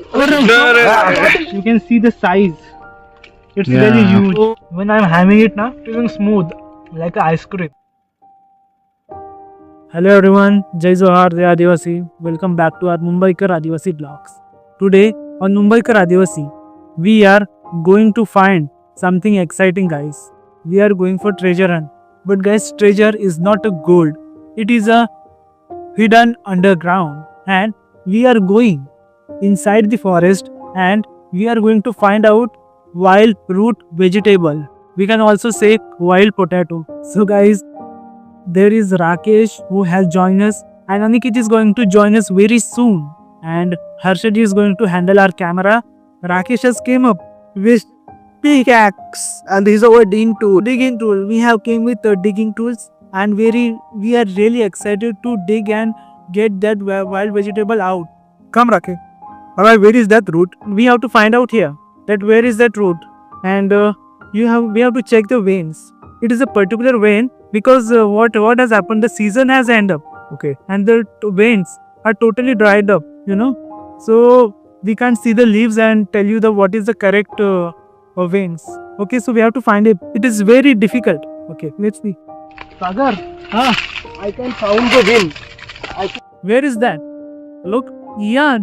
You can see the size. It's very huge. When I'm having it now, it's feeling smooth, like an ice cream. Hello everyone, Jai Zohar, Jai Adivasi. Welcome back to our Mumbaikar Adivasi vlogs. Today on Mumbaikar Adivasi, we are going to find something exciting, guys. We are going for treasure hunt. But guys, treasure is not a gold. It is a hidden underground, and we are going inside the forest, and we are going to find out wild root vegetable. We can also say wild potato. So guys, there is Rakesh who has joined us, and Aniket is going to join us very soon, and Harshad is going to handle our camera. Rakesh has came up with pickaxe, and this is our digging tool. We have came with digging tools, and we are really excited to dig and get that wild vegetable out. Come Rakesh. Alright, where is that root? We have to find out here that where is that root, and we have to check the veins. It is a particular vein because what has happened? The season has ended up. Okay, and the veins are totally dried up. So we can't see the leaves and tell you what is the correct veins. Okay, so we have to find it. It is very difficult. Okay, let's see. Sagar, I can found the vein. Where is that? Look, yeah.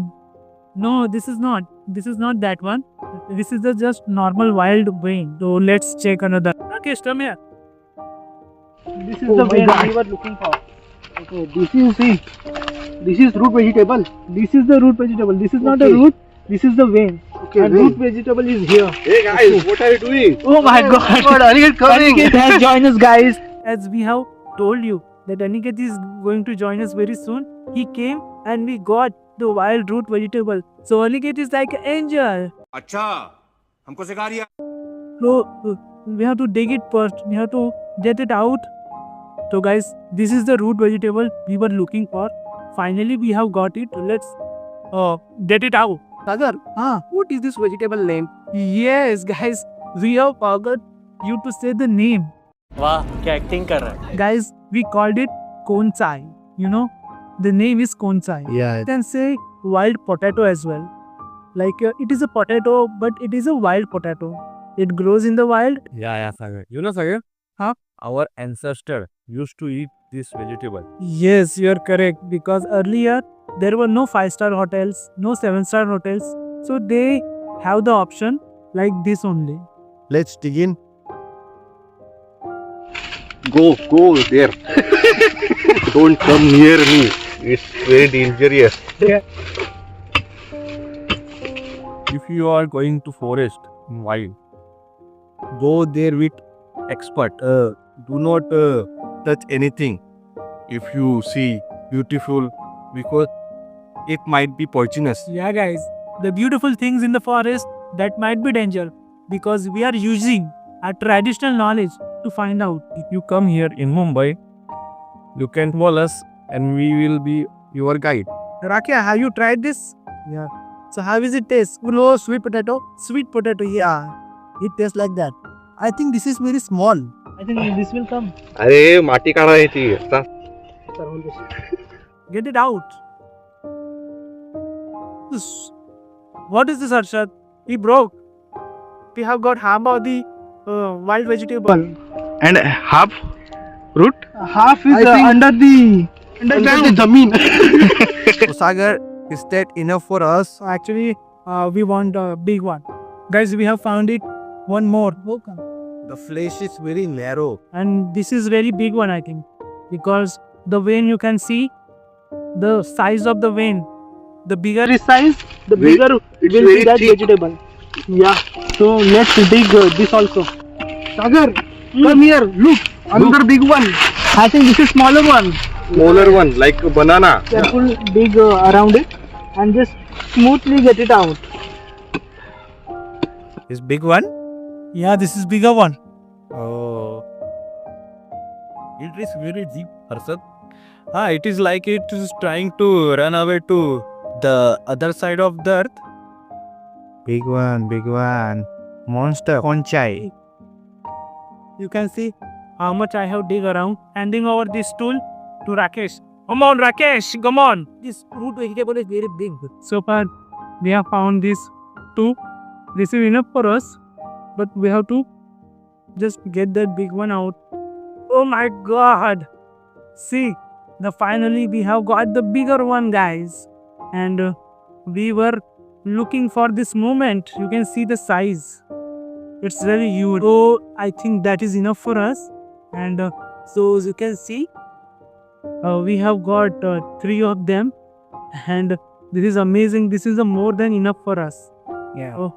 No, this is not. This is not that one. This is the just normal wild vein. So let's check another. Okay, come here. This is the vein we were looking for. Okay, this is root vegetable. This is the root vegetable. This is not a root. This is the vein. Okay, and root vegetable is here. Hey guys, what are you doing? Oh my God! Aniket coming. Aniket has joined us, guys. As we have told you that Aniket is going to join us very soon. He came and we got the wild root vegetable. So Aniket is like an angel. अच्छा, हमको सिखा रिया. So we have to dig it first. We have to get it out. So guys, this is the root vegetable we were looking for. Finally, we have got it. Let's get it out. Sagar, what is this vegetable name? Yes, guys, we have forgot you to say the name. वाह क्या acting कर रहा है. Guys, we called it konsai. The name is konsai. Yeah. You can say wild potato as well. Like it is a potato, but it is a wild potato. It grows in the wild. Yeah, Sagar. You know, Sagar? Huh? Our ancestor used to eat this vegetable. Yes, you are correct. Because earlier there were no 5-star hotels, no 7-star hotels. So they have the option like this only. Let's dig in. Go there. Don't come near me. It's very dangerous. If you are going to forest in wild, go there with expert. Do not touch anything. If you see beautiful, because it might be poisonous. Yeah, guys, the beautiful things in the forest that might be danger because we are using our traditional knowledge to find out. If you come here in Mumbai, you can call us and we will be your guide. Rakia, have you tried this? Yeah. So how is it taste? Oh, sweet potato? Sweet potato, yeah. It tastes like that. I think this is very small. I think this will come. अरे माटी काढा आहे ती. Get it out. What is this, Harshad? He broke. We have got half of the wild vegetable. And half root? Half is I think- under the Zameen. So Sagar, is that enough for us? Actually, we want a big one. Guys, we have found it. One more. The flesh is very narrow. And this is very big one, I think. Because the vein you can see, the size of the vein. The bigger is size, the Very- bigger it's will very be that thick. vegetable. Yeah. So let's dig this also. Sagar, come here. Look, another big one. I think this is smaller one. Smaller one, like banana. Careful, dig around it and just smoothly get it out. This big one? Yeah, this is bigger one. Oh. It is very deep, Harshad. It is like it is trying to run away to the other side of the earth. Big one. Monster. Konchai. You can see how much I have dig around. Handing over this tool to Rakesh. Come on, Rakesh, come on. This root vegetable is very big. So far, we have found these two. This is enough for us, but we have to just get that big one out. Oh my god! See, finally we have got the bigger one, guys. And we were looking for this moment. You can see the size. It's very huge. So I think that is enough for us. And so as you can see, we have got 3 of them, and this is amazing. This is more than enough for us. Yeah. So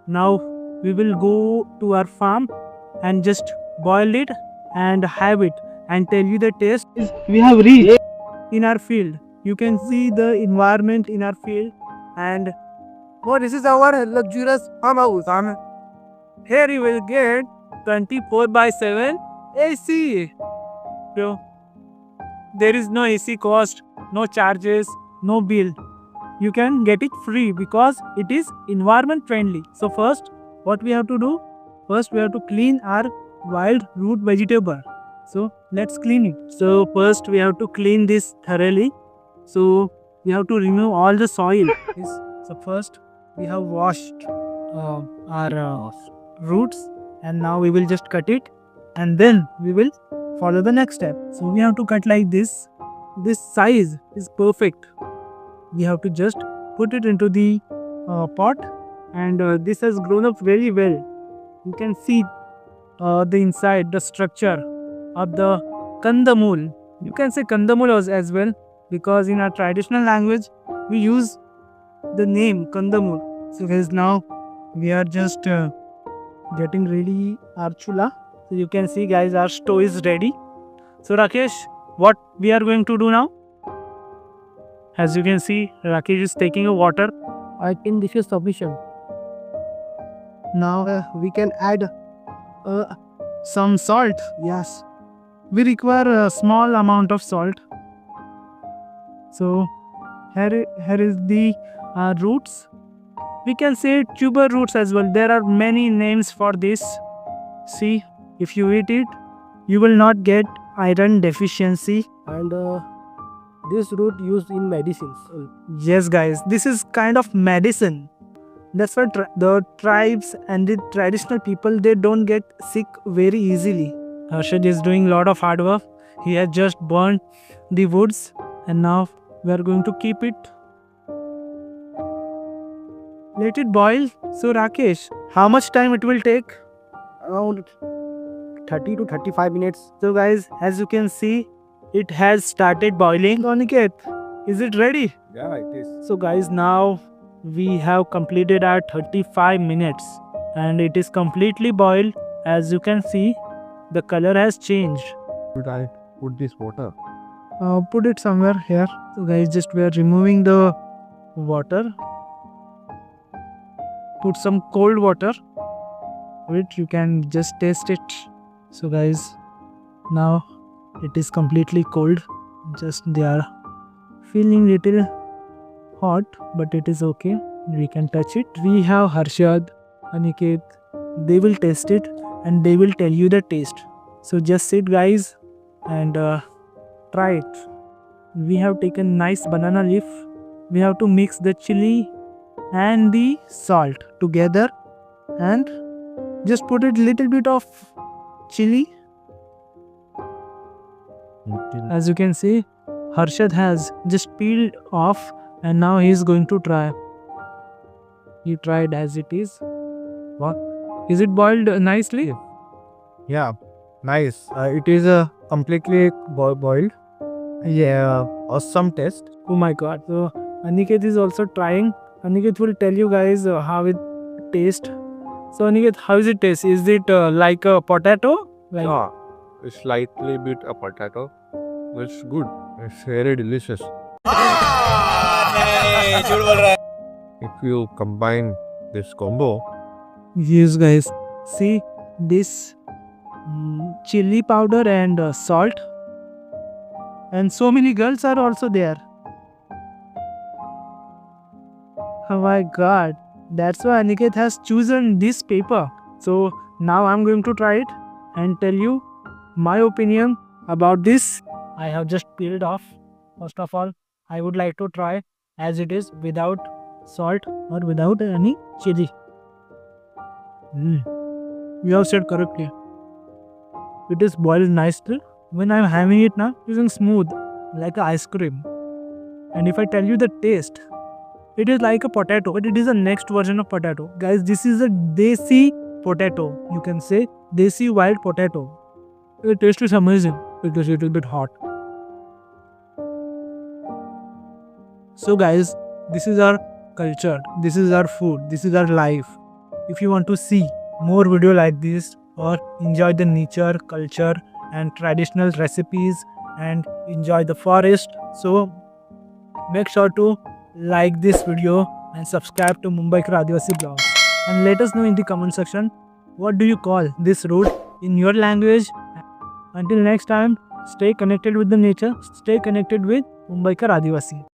now we will go to our farm and just boil it and have it and tell you the taste. We have reached in our field. You can see the environment in our field, and This is our luxurious farmhouse. here you will get 24/7 AC. So there is no AC cost, no charges, no bill. You can get it free because it is environment friendly. So first, what we have to do? First, we have to clean our wild root vegetable. So let's clean it. So first, we have to clean this thoroughly. So we have to remove all the soil. So first, we have washed our roots, and now we will just cut it, and then we will follow the next step. So we have to cut like this. This size is perfect. We have to just put it into the pot, and this has grown up very well. You can see the inside, the structure of the kandamul. You can say kandamul as well, because in our traditional language we use the name kandamul. So guys, now we are just getting ready our chula. So you can see, guys, our stove is ready. So Rakesh, what we are going to do now? As you can see, Rakesh is taking a water. I think this is sufficient. Now we can add Some salt. yes. We require a small amount of salt. So here is the roots. We can say tuber roots as well. There are many names for this. See, if you eat it, you will not get iron deficiency. And this root used in medicines. Yes, guys, this is kind of medicine. That's why the tribes and the traditional people, they don't get sick very easily. Harshad is doing a lot of hard work. He has just burned the woods, and now we are going to keep it. Let it boil. So Rakesh, how much time it will take? Around 30 to 35 minutes. So guys, as you can see, it has started boiling. Aniket, is it ready? Yeah, it is. So guys, now we have completed our 35 minutes and it is completely boiled. As you can see, the color has changed. Should I put this water? Put it somewhere here. So guys, just we are removing the water. Put some cold water. Wait, you can just taste it. So guys, now it is completely cold. Just they are feeling little hot, but it is okay. We can touch it. We have Harshad, Aniket. They will taste it and they will tell you the taste. So just sit, guys, and try it. We have taken nice banana leaf. We have to mix the chili and the salt together and just put it little bit of chili. As you can see, Harshad has just peeled off and now he is going to try. He tried as it is. What? Is it boiled nicely? Yeah, nice. It is completely boiled. Yeah, awesome taste. Oh my god. So Aniket is also trying. Aniket will tell you guys how it tastes. So Aniket, how is it taste? Is it like a potato? Like Yeah, it's slightly bit a potato. It's good. It's very delicious. If you combine this combo, yes, guys. See this chili powder and salt. And so many girls are also there. Oh my god. That's why Aniket has chosen this paper. So now I'm going to try it and tell you my opinion about this. I have just peeled off. First of all, I would like to try as it is without salt or without any chili. You have said correctly. It is boiled nicely. When I'm having it now, it is smooth like a ice cream. And if I tell you the taste, it is like a potato, but it is the next version of potato. Guys, this is a desi potato. You can say desi wild potato. The taste is amazing. It is a little bit hot. So guys, this is our culture. This is our food. This is our life. If you want to see more video like this or enjoy the nature, culture and traditional recipes and enjoy the forest, so make sure to like this video and subscribe to Mumbaikar Adivasi Blogs, and let us know in the comment section what do you call this route in your language. Until next time, stay connected with the nature, stay connected with Mumbaikar Adivasi.